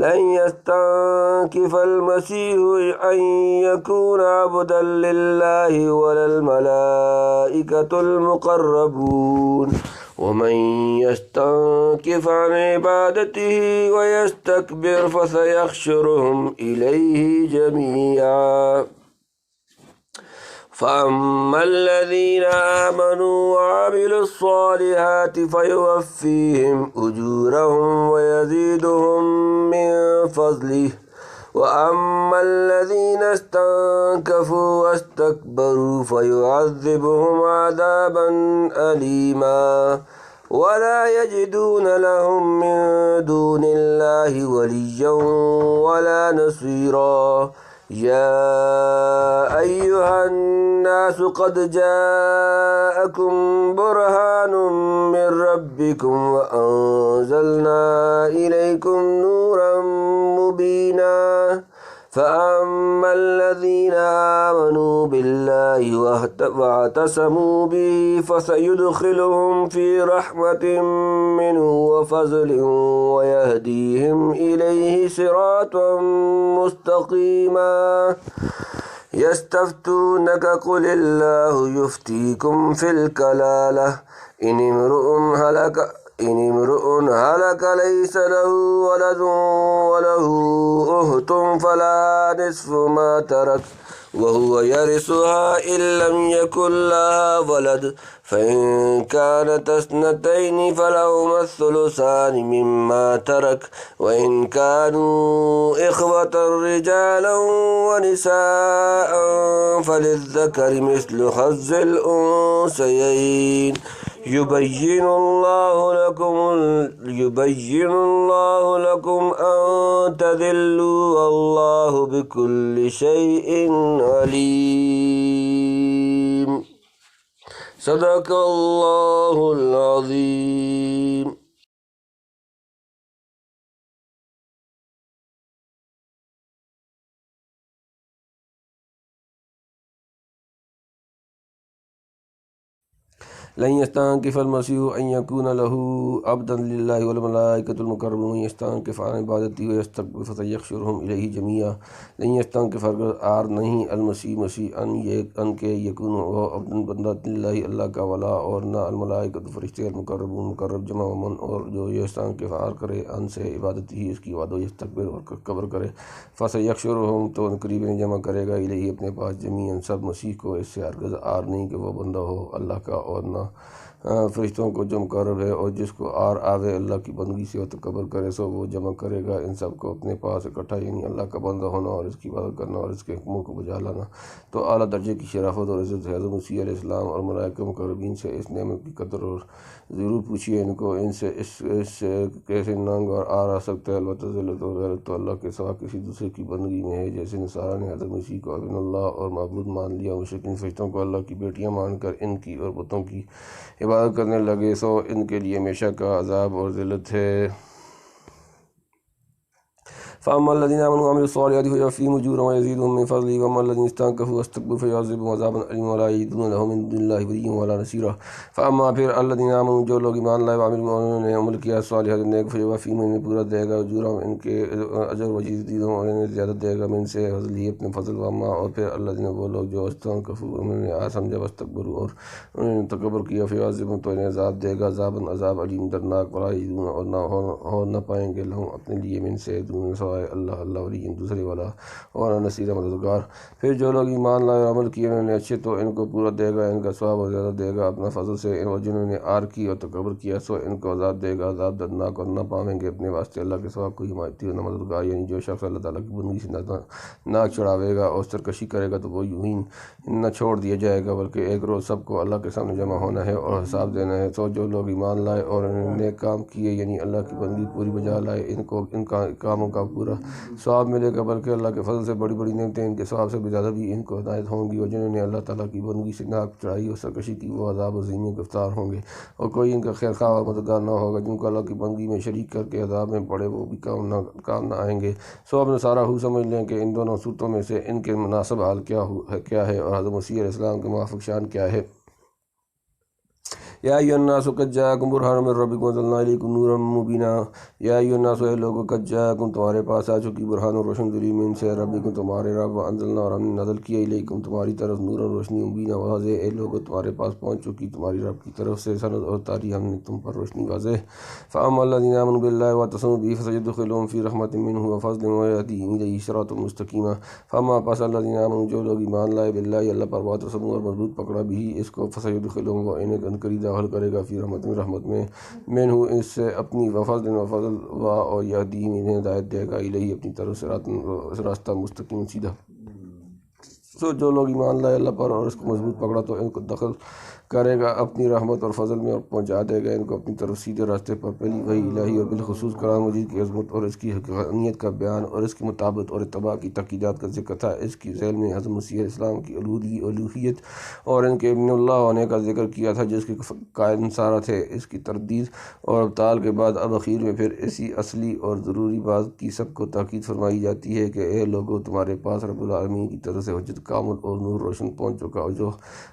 لن يستنكف المسيح أن يكون عبدا لله ولا الملائكة المقربون ومن يستنكف عن عبادته ويستكبر فسيحشرهم إليه جميعا فأما الذين آمنوا وعملوا الصالحات فيوفيهم أجورهم ويزيدهم من فضله وأما الذين استنكفوا واستكبروا فيعذبهم عذابا أليما ولا يجدون لهم من دون الله وليا ولا نصيرا يا أيها الناس قد جاءكم برهان من ربكم وأنزلنا إليكم نورا مبينا فأما الذين آمنوا بالله واعتصموا به فسيدخلهم في رحمة منه وفضل ويهديهم إليه صراطا مستقيما يستفتونك قل الله يفتيكم في الكلالة إن امرؤ هلك ليس له ولد وله أخت فلا نصف ما ترك وهو يرثها إن لم يكن لها ولد فإن كانت اثنتين فلهما الثلثان مما ترك وإن كانوا إخوة رجالا ونساء فللذكر مثل حظ الأنثيين يبين الله لكم أن تضلوا والله بكل شيء عليم صدق الله العظيم. لن يستنكف المسيح أن يكون له عبدا لله والملائكة المقربون يستنكف عن عبادته ويستكبر فسيحشرهم إليه جميعا. لن يستنكف آر نہیں مسیح ان کے یکون وہ عبدن بندہ للہ اللہ کا ولا اور نہ الملائکۃ فرشتے المقربون مقرب جمع ومن اور جو یستنکف آر کرے ان سے عبادت ہی اس کی عبادت و یستکبر اور کبر کرے فسیحشرهم تو قریب جمع کرے گا الیہ اپنے پاس جمیعاً سب مسیح کو. اس سے ہرگز آر نہیں کہ وہ بندہ ہو اللہ کا اور نہ فرشتوں کو جو مقرب ہے اور جس کو آر آوے اللہ کی بندگی سے اور تکبر کرے سو وہ جمع کرے گا ان سب کو اپنے پاس اکٹھا، یعنی اللہ کا بندہ ہونا اور اس کی عبادت کرنا اور اس کے حکموں کو بجا لانا. تو اعلیٰ درجے کی شرافت اور عزت حضرت مسیح علیہ السلام اور ملائکہ مقربین سے اس نعمت کی قدر اور ضرور پوچھیے ان کو ان سے اس کیسے ننگ اور آ سکتا ہے. البتہ ذلت اور غیرت تو اللہ کے سوا کسی دوسرے کی بندگی میں ہے. جیسے نصارہ نے حضرت مسیح کو ابن اللہ اور معبود مان لیا، مشرکین فرشتوں کو اللہ کی بیٹیاں مان کر ان کی اور بتوں کی عبادت کرنے لگے، سو ان کے لیے ہمیشہ کا عذاب اور ذلت ہے. فأما الذين آمنوا وعملوا الصالحات فيوفيهم أجورهم ويزيدهم من فضله وأما الذين استنكفوا واستكبروا فيعذبهم عذابا أليما ولا يجدون لهم من دون الله وليا ولا نصيرا. فأما پھر الذين آمنوا جو لوگ ایمان لائے وعملوا انہوں نے عمل کیا صالحات نیک فيوفيهم انہیں پورا دے گا أجورهم ان کے اجر ويزيدهم اور انہیں زیادہ دے گا من سے فضله اپنے فضل. وأما اور پھر الذين وہ لوگ جو استنكفوا انہوں نے سمجھا واستكبروا اور انہوں نے تکبر کیا فيعذبهم تو انہیں عذاب دے گا عذابا عذاب علیم درناک ولا يجدون اور نہ پائیں گے لهم اپنے لیے من سے دون اللہ ولی دوسرے والا اور نصیر مددگار. پھر جو لوگ ایمان لائے اور عمل کیے انہوں نے اچھے تو ان کو پورا دے گا ان کا ثواب اور زیادہ دے گا اپنا فضل سے. اور جنہوں نے آر کی اور تکبر کیا سو ان کو عذاب دے گا عذاب دردناک اور نہ پاویں گے اپنے واسطے اللہ کے سوا کوئی حمایتی اور نہ مددگار. یعنی جو شخص اللہ تعالیٰ کی بندگی سے ناک چڑھاوے گا اور سرکشی کرے گا تو وہ یوں ہی نہ چھوڑ دیا جائے گا بلکہ ایک روز سب کو اللہ کے سامنے جمع ہونا ہے اور حساب دینا ہے. تو جو لوگ ایمان لائے اور انہوں نے کام کیے یعنی اللہ کی بندگی پوری بجا لائے ان کو ان کاموں کا پورا ثواب ملے گا بلکہ اللہ کے فضل سے بڑی بڑی نعمتیں ان کے ثواب سے بھی زیادہ بھی ان کو ہدایت ہوں گی. اور جنہوں نے اللہ تعالیٰ کی بندگی سے ناک چڑھائی اور سرکشی کی وہ عذاب عظیم میں گرفتار ہوں گے اور کوئی ان کا خیر خواہ اور مددگار نہ ہوگا. جن کو اللہ کی بندگی میں شریک کر کے عذاب میں پڑے وہ بھی کام نہ آئیں گے. سو اب نصارہ سمجھ لیں کہ ان دونوں صورتوں میں سے ان کے مناسب حال کیا ہے اور حضرت مسیح علیہ السلام کے موافق شان کیا ہے. یا ایھا الناس قد جاءکم برہان من ربکم وانزلنا الیکم نورا مبینا، یا ایھا الناس اے لوگوں قد جاءکم تمہارے پاس آ چکی برہان و روشن دلی من سے ربکم تمہارے رب، وانزلنا اور ہم نے نازل کیا الیکم تمہاری طرف نورا روشنی مبینا واضح، اے لوگوں تمہارے پاس پہنچ چکی تمہاری رب کی طرف سے سند اور تاری ہم نے تم پر روشنی واضح۔ فاما الذین آمنوا باللہ واعتصموا بہ فسیدخلهم فی رحمۃ منہ وفضل ویہدیہم الیہ صراطا مستقیما۔ فاما پس الذین آمنوا جو لوگ ایمان لائے باللہ اللہ پر، واعتصموا اور مضبوط پکڑا بھی اس کو، فسیدخلهم وہ انہیں قریب داخل کرے گا فی رحمت میں منہ اس سے اپنی، وفضل اور یہدیہم انہیں ہدایت دے گا الیہ اپنی طرف راستہ مستقیم سیدھا۔ تو جو لوگ ایمان لائے اللہ پر اور اس کو مضبوط پکڑا تو ان کو دخل کرے گا اپنی رحمت اور فضل میں اور پہنچا دے گا ان کو اپنی طرف سیدھے راستے پر۔ پہلی وحی الہی اور بالخصوص قرآن مجید کی عظمت اور اس کی حقانیت کا بیان اور اس کی مطابقت اور اتباع کی تاکیدات کا ذکر تھا۔ اس کی ذیل میں حضرت مسیح علیہ السلام کی الوہیت اور ان کے ابن اللہ ہونے کا ذکر کیا تھا جس کے قائل سارہ تھے۔ اس کی تردید اور ابطال کے بعد اب اخیر میں پھر اسی اصلی اور ضروری بات کی سب کو تاکید فرمائی جاتی ہے کہ اے لوگو تمہارے پاس رب العالمین کی طرف سے حجت کامل اور نور روشن پہنچ چکا اور جو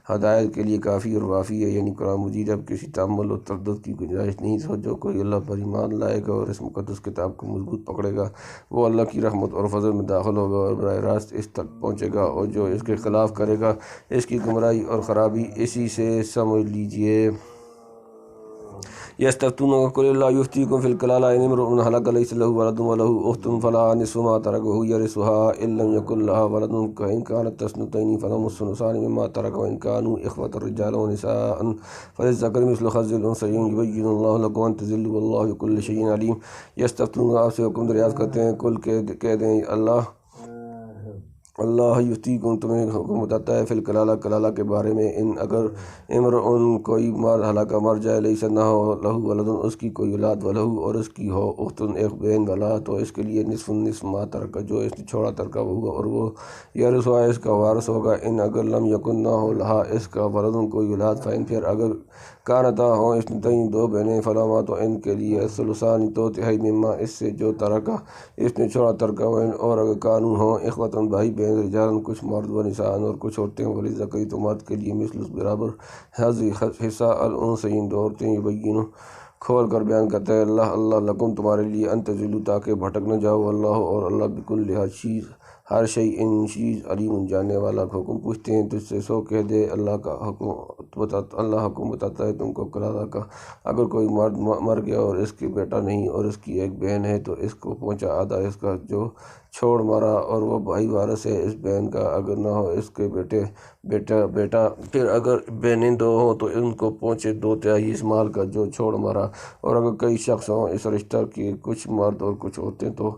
ہدایت کے لیے کافی اور وافی ہے، یعنی قرآن مجید۔ اب کسی تأمل اور تردد کی گنجائش نہیں ہے۔ جو کوئی اللہ پر ایمان لائے گا اور اس مقدس کتاب کو مضبوط پکڑے گا وہ اللہ کی رحمت اور فضل میں داخل ہوگا اور براہ راست اس تک پہنچے گا، اور جو اس کے خلاف کرے گا اس کی گمراہی اور خرابی اسی سے سمجھ لیجئے۔ یستفتونک قل اللہ یفتیکم فی الکلالہ ان امرؤ ہلک لیس لہ ولد ولہ اخت فلہا نصف ما ترک وہو یرثھها ان لم یکن لہا ولد فإن کانت اثنتین فلہما الثلثان مما ترک وإن کانوا اخوة رجالا ونساء فللذکر مثل حظ الانثیین یبین اللہ لکم ان تضلوا واللہ بکل شیء علیم۔ یستفتونک آپ سے حکم دریافت کرتے ہیں، کل کہہ دیں اللہ یفتیکم تمہیں حکم بتاتا ہے فی الکلالہ کلالہ کے بارے میں، ان اگر امرؤن کوئی مرد ہلاکا مر جائے، لیس نہ ہو لہو ولد اس کی کوئی اولاد، ولہو اور اس کی ہو اختن ایک بہن، ولا تو اس کے لیے نصف ما ترک جو اس نے چھوڑا ترکا ہوا اور وہ یرثھا اس کا وارث ہوگا۔ ان اگر لم یکن نہ ہو لہا اس کا ولد کوئی اولاد، فإن پھر اگر کانتا ہوں اثنتین دو بہنیں، فلہما تو ان کے لیے الثلثان دو تہائی مما اس سے جو ترکا اس نے چھوڑا ترکا، اور اگر کانوا ہوں اخوۃ بھائی بہن، رجالن کچھ مرد و نساء اور کچھ عورتیں، وللذکر تو مرد کے لیے مثل برابر حصہ الانثیین دو عورتیں، یبین کھول کر بیان کرتا ہے اللہ لکم تمہارے لیے ان تضلوا تاکہ بھٹک نہ جاؤ، اللہ اور اللہ بکل ہر شیء ان چیز علیم جاننے والا۔ حکم پوچھتے ہیں تجھ سے، سو کہہ دے اللہ حکم بتاتا ہے تم کو کلالہ کا، اگر کوئی مرد مر گیا اور اس کے بیٹا نہیں اور اس کی ایک بہن ہے تو اس کو پہنچا آدھا اس کا جو چھوڑ مرا، اور وہ بھائی وارث ہے اس بہن کا اگر نہ ہو اس کے بیٹا، پھر اگر بہنیں دو ہوں تو ان کو پہنچے دو تہائی اس مال کا جو چھوڑ مرا، اور اگر کئی شخص ہوں اس رشتہ کے کچھ مرد اور کچھ عورتیں تو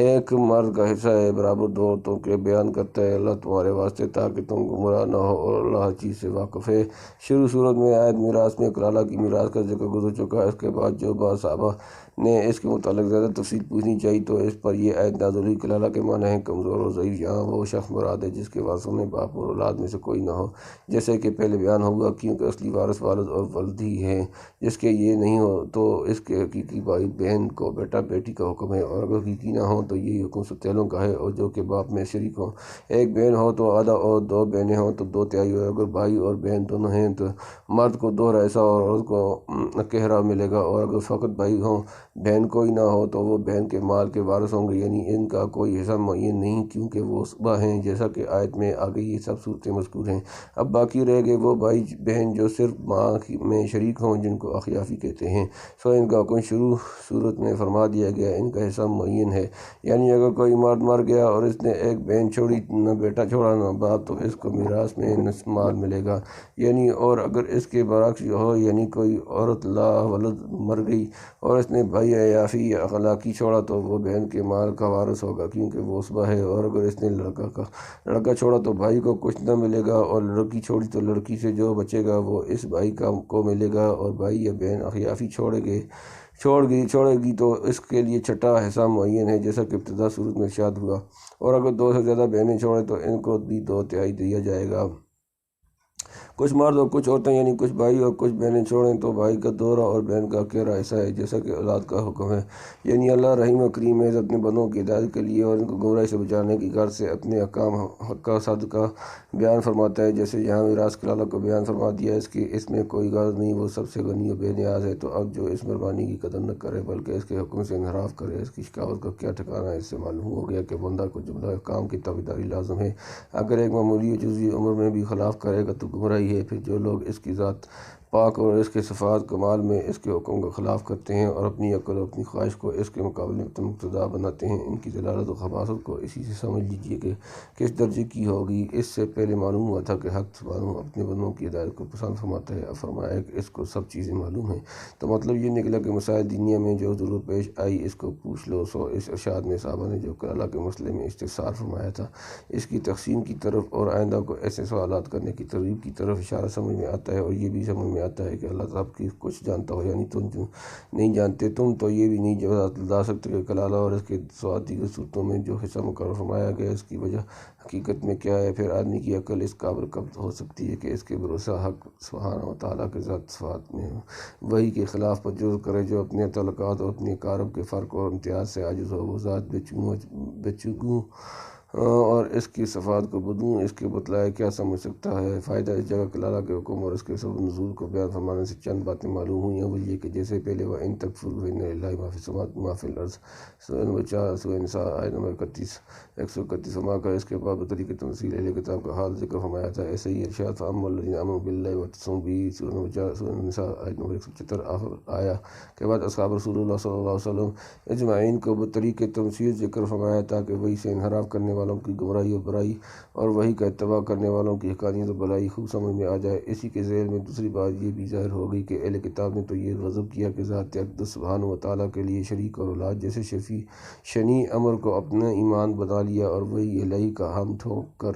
ایک مرد کا حصہ ہے برابر دو عورتوں کے۔ بیان کرتا ہے اللہ تمہارے واسطے تاکہ تم گمراہ نہ ہو، اور اللہ ہر چیز سے واقف ہے۔ شروع صورت میں آیت میراث میں کلالہ کی میراث کا ذکر گزر چکا ہے۔ اس کے بعد جو بعض صحابہ نے اس کے متعلق زیادہ تفصیل پوچھنی چاہیے تو اس پر یہ آیت نازل ہوئی۔ کلالہ کے معنی ہیں کمزور اور ضعیف، یہاں وہ شخص مراد ہے جس کے وارثوں میں باپ اور اولاد میں سے کوئی نہ ہو، جیسے کہ پہلے بیان ہوگا، کیونکہ اصلی وارث والد اور ولد ہی ہیں۔ جس کے یہ نہیں ہو تو اس کے حقیقی بھائی بہن کو بیٹا بیٹی کا حکم ہے، اور اگر حقیقی نہ ہو تو یہی حکم ستیلوں کا ہے، اور جو کہ باپ میں شریک ہوں، ایک بہن ہو تو آدھا اور دو بہنیں ہوں تو دو تہائی، اور اگر بھائی اور بہن دونوں ہیں تو مرد کو دوہرا حصہ اور عورت کو کہرا ملے گا، اور اگر فقط بھائی ہوں بہن کوئی نہ ہو تو وہ بہن کے مال کے وارث ہوں گے، یعنی ان کا کوئی حصہ معین نہیں کیونکہ وہ عصبہ ہیں، جیسا کہ آیت میں آگے یہ سب صورتیں مذکور ہیں۔ اب باقی رہ گئے وہ بھائی بہن جو صرف ماں میں شریک ہوں، جن کو اخیافی کہتے ہیں، سو ان کا حکم شروع صورت میں فرما دیا گیا، ان کا حصہ معین ہے، یعنی اگر کوئی مرد مر گیا اور اس نے ایک بہن چھوڑی، نہ بیٹا چھوڑا نہ باپ، تو اس کو میراث میں نصف مال ملے گا، یعنی اور اگر اس کے برعکس ہو، یعنی کوئی عورت لا ولد مر گئی اور اس نے بھائی عیافی یا اخلاقی چھوڑا تو وہ بہن کے مال کا وارث ہوگا کیونکہ وہ عصبہ ہے، اور اگر اس نے لڑکا چھوڑا تو بھائی کو کچھ نہ ملے گا، اور لڑکی چھوڑی تو لڑکی سے جو بچے گا وہ اس بھائی کو ملے گا، اور بھائی یا بہن اخیافی چھوڑے گی تو اس کے لیے چھٹا حصہ معین ہے، جیسا کہ ابتدا صورت میں ارشاد ہوا، اور اگر دو سے زیادہ بہنیں چھوڑے تو ان کو بھی دو تہائی دیا جائے گا۔ کچھ مرد اور کچھ عورتیں یعنی کچھ بھائی اور کچھ بہنیں چھوڑیں تو بھائی کا دوہرا اور بہن کا اکیرا حصہ ہے، جیسا کہ اولاد کا حکم ہے۔ یعنی اللہ رحیم و کریم ہے، اپنے بندوں کی ہدایت کے لیے اور ان کو گمراہی سے بچانے کی غرض سے اپنے احکام حق کا صد کا بیان فرماتا ہے۔ جیسے یہاں میراث کلالہ کو بیان فرما دیا اس میں کوئی غرض نہیں، وہ سب سے غنی و بے نیاز ہے۔ تو اب جو اس مہربانی کی قدر نہ کرے بلکہ اس کے حکم سے انحراف کرے، اس کی شکاوت کا کیا ٹھکانہ ہے۔ اس سے معلوم ہو گیا کہ بندہ کو جملہ احکام کی تابعداری لازم ہے، اگر ایک معمولی و جزوی امر میں بھی خلاف کرے گا تو گمراہی ہے۔ پھر جو لوگ اس کی ذات پاک اور اس کے صفات کمال میں اس کے حکم کا خلاف کرتے ہیں اور اپنی عقل اور اپنی خواہش کو اس کے مقابلے میں مقتدا بناتے ہیں، ان کی ضلالت و خباثت کو اسی سے سمجھ لیجیے کہ کس درجے کی ہوگی۔ اس سے پہلے معلوم ہوا تھا کہ حق سبحانہ اپنے بندوں کی ہدایت کو پسند فرماتا ہے۔ اب فرمایا کہ اس کو سب چیزیں معلوم ہیں، تو مطلب یہ نکلا کہ مسائل دینیا میں جو ضرور پیش آئی اس کو پوچھ لو۔ سو اس ارشاد میں صحابہ نے جو کلالہ کے مسئلے میں استفسار فرمایا تھا، اس کی تقسیم کی طرف اور آئندہ کو ایسے سوالات کرنے کی ترغیب کی طرف اشارہ سمجھ میں آتا ہے، اور یہ بھی سمجھ میں آتا ہے کہ اللہ تعالیٰ کی کچھ جانتا ہو، یعنی تم جو نہیں جانتے تم تو یہ بھی نہیں بتا سکتے کہ کلالہ اور اس کے سواد دیگر صورتوں میں جو حصہ مقرر فرمایا گیا اس کی وجہ حقیقت میں کیا ہے۔ پھر آدمی کی عقل اس قابل کب ہو سکتی ہے کہ اس کے بھروسہ حق سبحانہ و تعالیٰ کے ذات صفات میں وہی کے خلاف پر جرم کرے جو اپنے تعلقات اور اپنے کارب کے فرق اور امتیاز سے عاجز ہو۔ وہ ذات بچگوں اور اس کی صفات کو بدوں اس کے بتلائے کیا سمجھ سکتا ہے۔ فائدہ اس جگہ کلالہ کے حکم اور اس کے سبب نزول کو بیان فرمانے سے چند باتیں معلوم ہوئی ہیں، وہ یہ کہ جیسے پہلے وہ ان تکفروا فإن للہ ما فی السماوات ما فی الارض، سورۃ النساء آیت نمبر 131 وما کا اس کے بعد بطریق تمثیل اہل کتاب کا حال ذکر فرمایا تھا۔ ایسے ہی ارشاد فأما الذین آمنوا باللہ واعتصموا بہ، سورۃ النساء آیت نمبر 175 آخر آیا کے بعد اصحاب رسول اللہ صلی اللہ علیہ وسلم اجمعین کو بطریق تمثیل ذکر فرمایا تاکہ وہی سے انحراف کرنے والوں کی گمراہی اور برائی اور وہی کا اتباع کرنے والوں کی حقانیت اور بلائی خوب سمجھ میں آ جائے۔ اسی کے ذیل میں دوسری بات یہ بھی ظاہر ہو گئی کہ اہل کتاب نے تو یہ غضب کیا کہ ذات اقدس سبحانہ و تعالیٰ کے لیے شریک اور اولاد جیسے شنیع امر کو اپنا ایمان بنا لیا اور وہی الہی کا ہم ٹھوک کر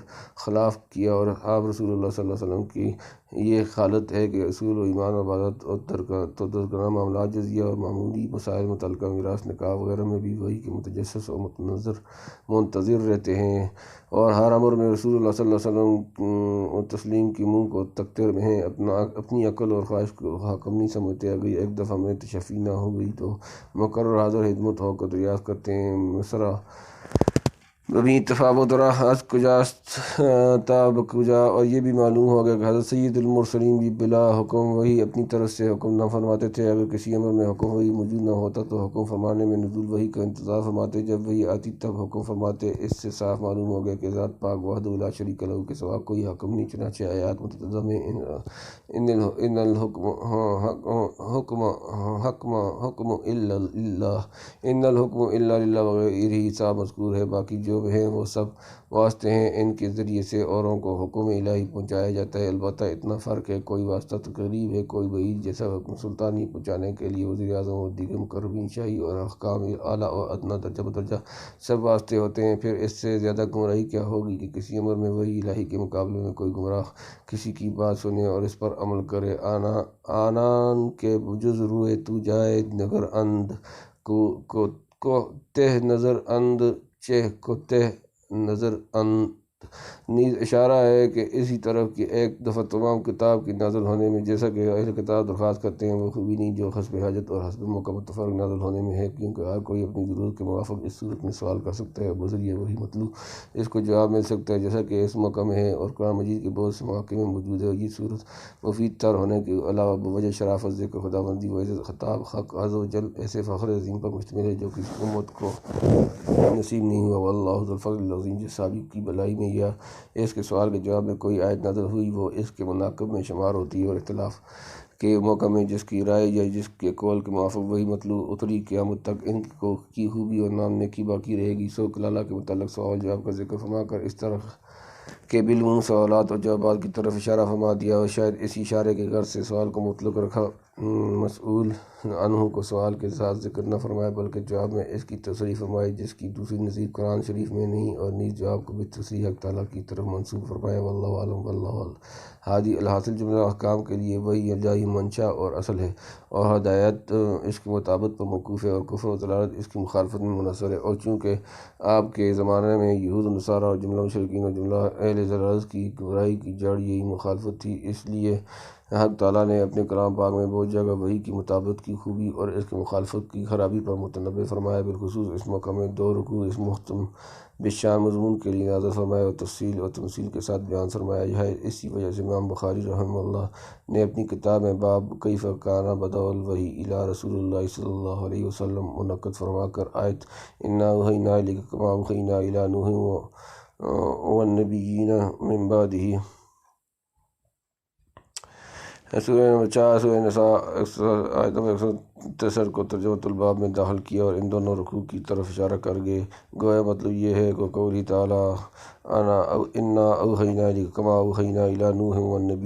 خلاف کیا، اور آپ رسول اللہ صلی اللہ علیہ وسلم کی یہ حالت ہے کہ اصول و ایمان و عبادت اور درکنہ معاملات جزیہ اور معمولی مسائل متعلقہ میراث نکاح وغیرہ میں بھی وہی کے متجسس اور منتظر رہتے ہیں، اور ہر امر میں رسول اللہ صلی اللہ علیہ وسلم تسلیم کی منہ کو تکتے ہیں، اپنی عقل اور خواہش کو حاکم نہیں سمجھتے۔ اگر ایک دفعہ میں تشفی نہ ہو گئی تو مقرر حاضر خدمت ہو کر دریافت کرتے ہیں مصرع ابھی تفاوت رہا از کجاست تا بکجا۔ اور یہ بھی معلوم ہو گیا کہ حضرت سید المرسلین بھی بلا حکم وہی اپنی طرف سے حکم نہ فرماتے تھے۔ اگر کسی امر میں حکم وہی موجود نہ ہوتا تو حکم فرمانے میں نزول وہی کا انتظار فرماتے، جب وہی آتی تب حکم فرماتے۔ اس سے صاف معلوم ہو گیا کہ ذات پاک وحدہ لا شریک لہ کے سوا کوئی حکم نہیں، چنانچہ آیات متعددہ میں ان الحکم الا للہ وغیرہ صاحب مذکور ہے۔ باقی جو ہیں وہ سب واسطے ہیں، ان کے ذریعے سے اوروں کو حکم الہی پہنچایا جاتا ہے۔ البتہ اتنا فرق ہے، کوئی واسطہ تو قریب ہے، کوئی بعید، جیسا حکم سلطانی پہنچانے کے لیے وزیر اعظم اور دیگر مقربین شاہی اور احکام اعلیٰ اور ادنیٰ درجہ بدرجہ سب واسطے ہوتے ہیں۔ پھر اس سے زیادہ گمراہی کیا ہوگی کہ کسی امر میں وہی الہی کے مقابلے میں کوئی گمراہ کسی کی بات سنے اور اس پر عمل کرے۔ آنان کے جز روئے تو جائے نگر اند کو تہ نظر اند چہ کو تہ نظر اند، نیز اشارہ ہے کہ اسی طرف کی ایک دفعہ تمام کتاب کی نازل ہونے میں جیسا کہ اہل کتاب درخواست کرتے ہیں وہ خوبی نہیں جو حسب حاجت اور حسب موقع متفرق نازل ہونے میں ہے، کیونکہ ہر کوئی اپنی ضرورت کے موافق اس صورت میں سوال کر سکتا ہے اور بذریعہ وہی مطلوب اس کو جواب مل سکتا ہے جیسا کہ اس موقع میں ہے، اور قرآن مجید کے بہت سے مواقع میں موجود ہے۔ یہ صورت مفید تر ہونے کے علاوہ بوجہ شرافت، ذکر خداوندی و عزت خطاب حق عز و جل ایسے فخر عظیم پر مشتمل ہے جو کسی امت کو نصیب نہیں ہوا۔ واللہ ذو الفضل العظیم، جس سابق کی بلائی میں یا اس کے سوال کے جواب میں کوئی آیت نازل ہوئی وہ اس کے مناقب میں شمار ہوتی ہے، اور اختلاف کے موقع میں جس کی رائے یا جس کے قول کے موافق وہی مطلوب اتری قیامت تک ان کی خوبی اور نام نیکی باقی رہے گی۔ سو کلالہ کے متعلق سوال جواب کا ذکر فرما کر اس طرح کے بالعموم سوالات اور جوابات کی طرف اشارہ فرما دیا، اور شاید اسی اشارے کے غرض سے سوال کو مطلق رکھا، مسئول عنہ کو سوال کے ساتھ ذکر نہ فرمایا بلکہ جواب میں اس کی تصریح فرمائی جس کی دوسری نظیر قرآن شریف میں نہیں، اور نیز جواب کو بھی تصریح حق تعالیٰ کی طرف منسوب فرمایا۔ واللہ عالم واللہ ہادی۔ الحاصل جملہ احکام کے لیے وہی الجائی منشا اور اصل ہے، اور ہدایت اس کی مطابقت پر موقوف ہے، اور کفر و ضلالت اس کی مخالفت میں منحصر ہے۔ اور چونکہ آپ کے زمانے میں یہود و نصارہ اور جملہ مشرکین اور جملہ اہل ضلالت کی گمراہی کی جڑ یہی مخالفت تھی۔ اس لیے حق تعالیٰ نے اپنے کلام پاک میں بہت جگہ وحی کی مطابقت کی خوبی اور اس کی مخالفت کی خرابی پر متنبہ فرمایا۔ بالخصوص اس موقع میں 2 رکوع اس محتم بشان مضمون کے لیے نازل فرمایا اور تفصیل اور تمثیل کے ساتھ بیان فرمایا ہے۔ اسی وجہ سے امام بخاری رحمہ اللہ نے اپنی کتاب میں باب کیف کان بدء الوحی الی رسول اللہ صلی اللہ علیہ وسلم منعقد فرما کر آیت انا اوحینا الیک کما اوحینا الی نوح والنبیین من بعدہ سورہ نمبر 4 سورہ النساء آیت نمبر 163 کو ترجمہ الباب میں داخل کیا اور ان دونوں رکوع کی طرف اشارہ کر گئے۔ گویا مطلب یہ ہے کہ قولی تعالیٰ انا اوحینا الیک کما اوحینا الی نوح والنبی